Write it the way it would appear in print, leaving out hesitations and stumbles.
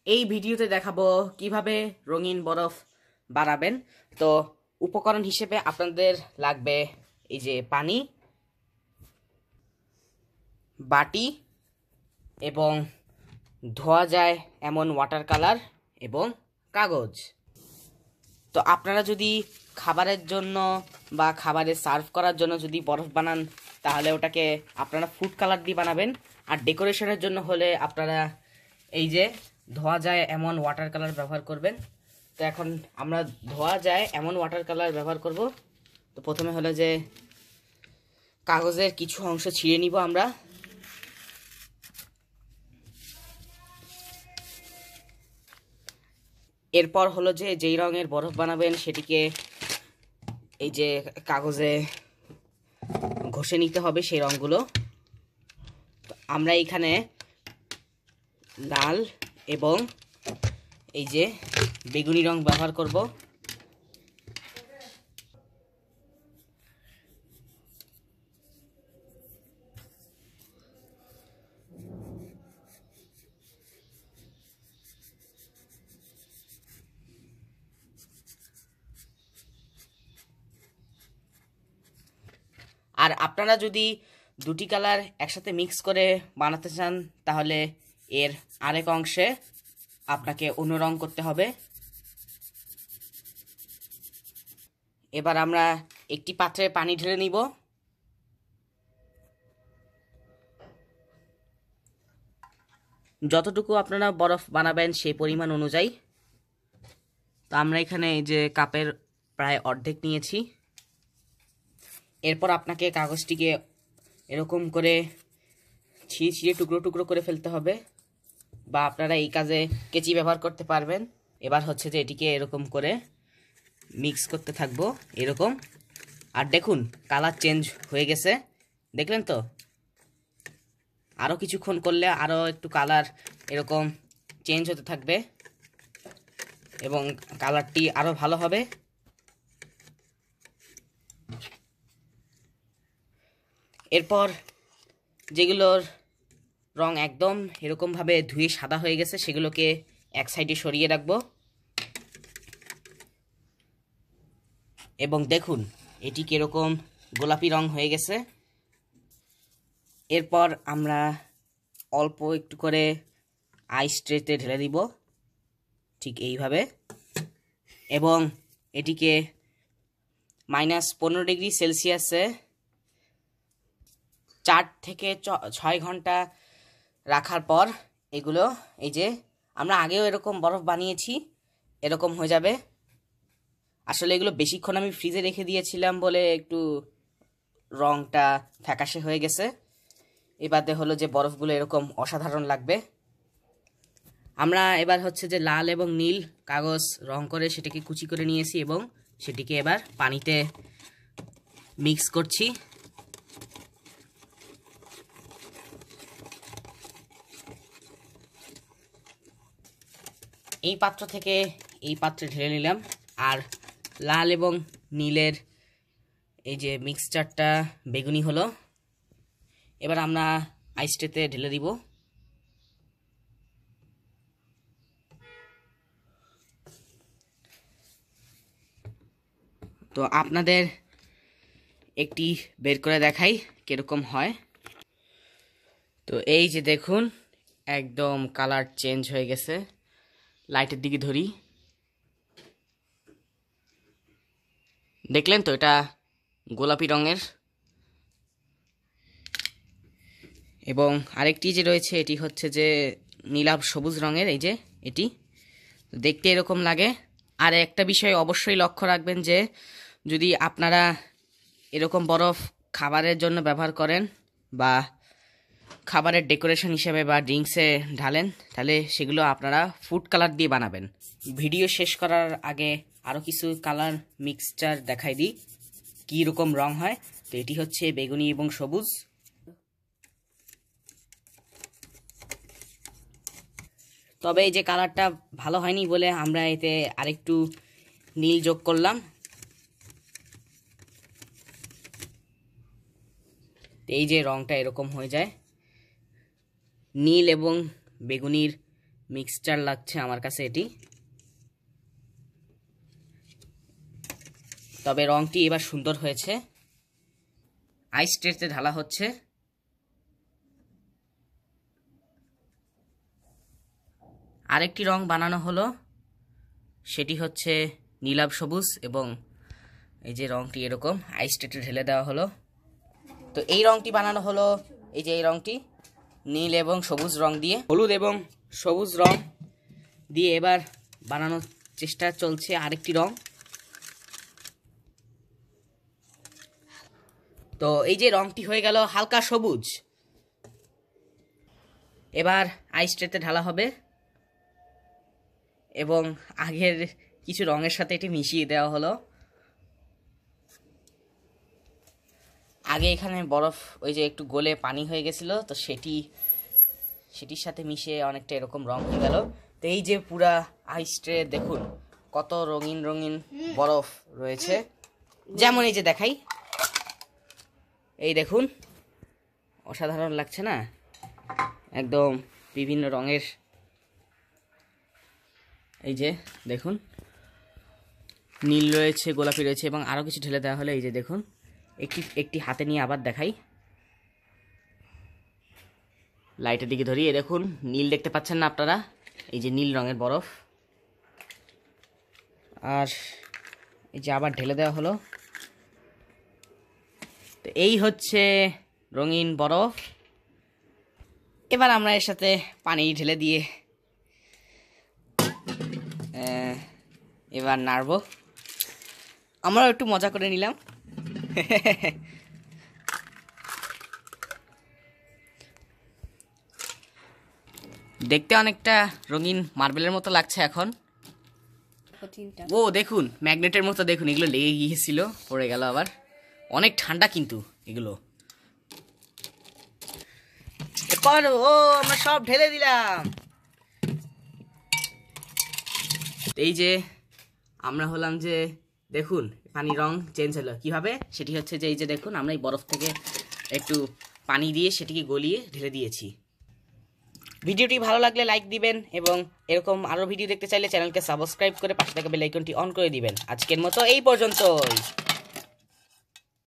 এই ভিডিওতে দেখাবো কিভাবে রঙিন বরফ বানাবেন। তো উপকরণ হিসেবে আপনাদের লাগবে এই যে পানি, বাটি এবং ধোয়া যায় এমন ওয়াটার কালার এবং কাগজ। তো আপনারা যদি খাবারের জন্য বা খাবারে সার্ভ করার জন্য যদি বরফ বানান তাহলে ওটাকে আপনারা ফুড কালার দিয়ে বানাবেন। আর ডেকোরেশনের জন্য হলে আপনারা এই যে ধোয়া যায় এমন ওয়াটার কালার ব্যবহার করবেন। তো এখন আমরা ধোয়া যায় এমন ওয়াটার কালার ব্যবহার করব। তো প্রথমে হলো যে কাগজের কিছু অংশ ছিঁড়ে নিব আমরা। এরপর হলো যে যেই রঙের বরফ বানাবেন সেটিকে এই যে কাগজে ঘষে নিতে হবে সেই রঙগুলো। আমরা এখানে লাল এবং এই যে বেগুনি রং ব্যবহার করব। আর আপনারা যদি দুটি কালার একসাথে মিক্স করে বানাতে চান তাহলে এর আরেক অংশে আপনাকে অন্য রং করতে হবে। এবার আমরা একটি পাত্রে পানি ঢেলে নিব। যতটুকু আপনারা বরফ বানাবেন সেই পরিমাণ অনুযায়ী। তো আমরা এখানে এই যে কাপের প্রায় অর্ধেক নিয়েছি। এরপর আপনাকে কাগজটিকে এরকম করে ছিঁড়ে ছিঁড়ে টুকরো টুকরো করে ফেলতে হবে, বা আপনারা এই কাজে কেচি ব্যবহার করতে পারবেন। এবার হচ্ছে যে এটিকে এরকম করে মিক্স করতে থাকবো এরকম। আর দেখুন কালার চেঞ্জ হয়ে গেছে, দেখলেন তো? আরও কিছুক্ষণ করলে আরও একটু কালার এরকম চেঞ্জ হতে থাকবে এবং কালারটি আরও ভালো হবে। এরপর যেগুলোর রং একদম এরকমভাবে ধুয়ে সাদা হয়ে গেছে সেগুলোকে এক সাইডে সরিয়ে রাখবো। এবং দেখুন এটি কীরকম গোলাপি রং হয়ে গেছে। এরপর আমরা অল্প একটু করে আইস ট্রেতে ঢেলে দিব ঠিক এইভাবে, এবং এটিকে -15°C 4 থেকে 6 ঘন্টা রাখার পর এগুলো এই যে আমরা আগেও এরকম বরফ বানিয়েছি এরকম হয়ে যাবে। আসলে এগুলো বেশিক্ষণ আমি ফ্রিজে রেখে দিয়েছিলাম বলে একটু রংটা ফ্যাকাশে হয়ে গেছে। এবারে হলো যে বরফগুলো এরকম অসাধারণ লাগবে। আমরা এবার হচ্ছে যে লাল এবং নীল কাগজ রং করে সেটাকে কুচি করে নিয়েছি এবং সেটিকে এবার পানিতে মিক্স করছি। এই পাত্র থেকে এই পাত্রে ঢেলে নিলাম। আর লাল এবং নীলের এই যে মিক্সচারটা বেগুনি হলো। এবার আমরা আইস ট্রেতে ঢেলে দিব। তো আপনাদের একটি বের করে দেখাই কিরকম হয়। তো এই যে দেখুন একদম কালার চেঞ্জ হয়ে গেছে। লাইটের দিকে ধরি, দেখলেন তো এটা গোলাপি রঙের। এবং আরেকটি যে রয়েছে এটি হচ্ছে যে নীলাভ সবুজ রঙের। এই যে এটি দেখতে এরকম লাগে। আর একটা বিষয় অবশ্যই লক্ষ্য রাখবেন যে যদি আপনারা এরকম বরফ খাবারের জন্য ব্যবহার করেন বা খাবারের ডেকোরেশন হিসেবে বা ড্রিঙ্কসে ঢালেন তাহলে সেগুলো আপনারা ফুড কালার দিয়ে বানাবেন। ভিডিও শেষ করার আগে আরও কিছু কালার মিক্সচার দেখাই দিই কী রকম রং হয়। তো এটি হচ্ছে বেগুনি এবং সবুজ। তবে এই যে কালারটা ভালো হয়নি বলে আমরা এতে আরেকটু নীল যোগ করলাম। এই যে রংটা এরকম হয়ে যায়, নীল এবং বেগুনির মিক্সচার লাগছে আমার কাছে এটি। তবে রংটি এবার সুন্দর হয়েছে। আইস ট্রেতে ঢালা হচ্ছে। আরেকটি রং বানানো হলো, সেটি হচ্ছে নীলাভ সবুজ, এবং এই যে রংটি এরকম আইস ট্রেতে ঢেলে দেওয়া হলো। তো এই রংটি বানানো হলো, এই যে এই রংটি নীল এবং সবুজ রং দিয়ে, হলুদ এবং সবুজ রং দিয়ে এবার বানানোর চেষ্টা চলছে আরেকটি রং। তো এই যে রংটি হয়ে গেল হালকা সবুজ। এবার আইস ট্রেতে ঢালা হবে এবং আগের কিছু রঙের সাথে এটি মিশিয়ে দেওয়া হলো। আগে এখানে বরফ ওই যে একটু গলে পানি হয়ে গেছিল, তো সেটির সাথে মিশে অনেকটা এরকম রং হয়ে গেল। তো এই যে পুরা আইস ট্রে দেখুন কত রঙিন রঙিন বরফ রয়েছে। যেমন এই যে দেখাই, এই দেখুন অসাধারণ লাগছে না, একদম বিভিন্ন রঙের। এই যে দেখুন নীল রয়েছে, গোলাপি রয়েছে, এবং আরও কিছু ঢেলে দেওয়া হলে এই যে দেখুন একটি হাতে নিয়ে আবার দেখাই, লাইটের দিকে ধরিয়ে দেখুন নীল দেখতে পাচ্ছেন না আপনারা, এই যে নীল রঙের বরফ। আর এই যে আবার ঢেলে দেওয়া হলো। তো এই হচ্ছে রঙিন বরফ। এবার আমরা এর সাথে পানি ঢেলে দিয়ে এবার নাড়বো। আমরাও একটু মজা করে নিলাম। দেখতে অনেকটা রঙিন মার্বেলের মতো লাগছে এখন। ও দেখুন ম্যাগনেটের মতো, দেখুন এগুলো লেগে গিয়েছিল, পড়ে গেল আবার। অনেক ঠান্ডা কিন্তু এগুলো। এরপর আমরা সব ঢেলে দিলাম। এই যে আমরা হলাম যে দেখুন পানির রং চেঞ্জ হলো কিভাবে, সেটি হচ্ছে যে এই যে দেখুন আমরা এই বরফ থেকে একটু পানি দিয়ে সেটিকে গলিয়ে ঢেলে দিয়েছি। ভিডিওটি ভালো লাগলে লাইক দিবেন, এবং এরকম আরও ভিডিও দেখতে চাইলে চ্যানেলকে সাবস্ক্রাইব করে পাশে থাকা বেল আইকনটি অন করে দিবেন। আজকের মতো এই পর্যন্তই।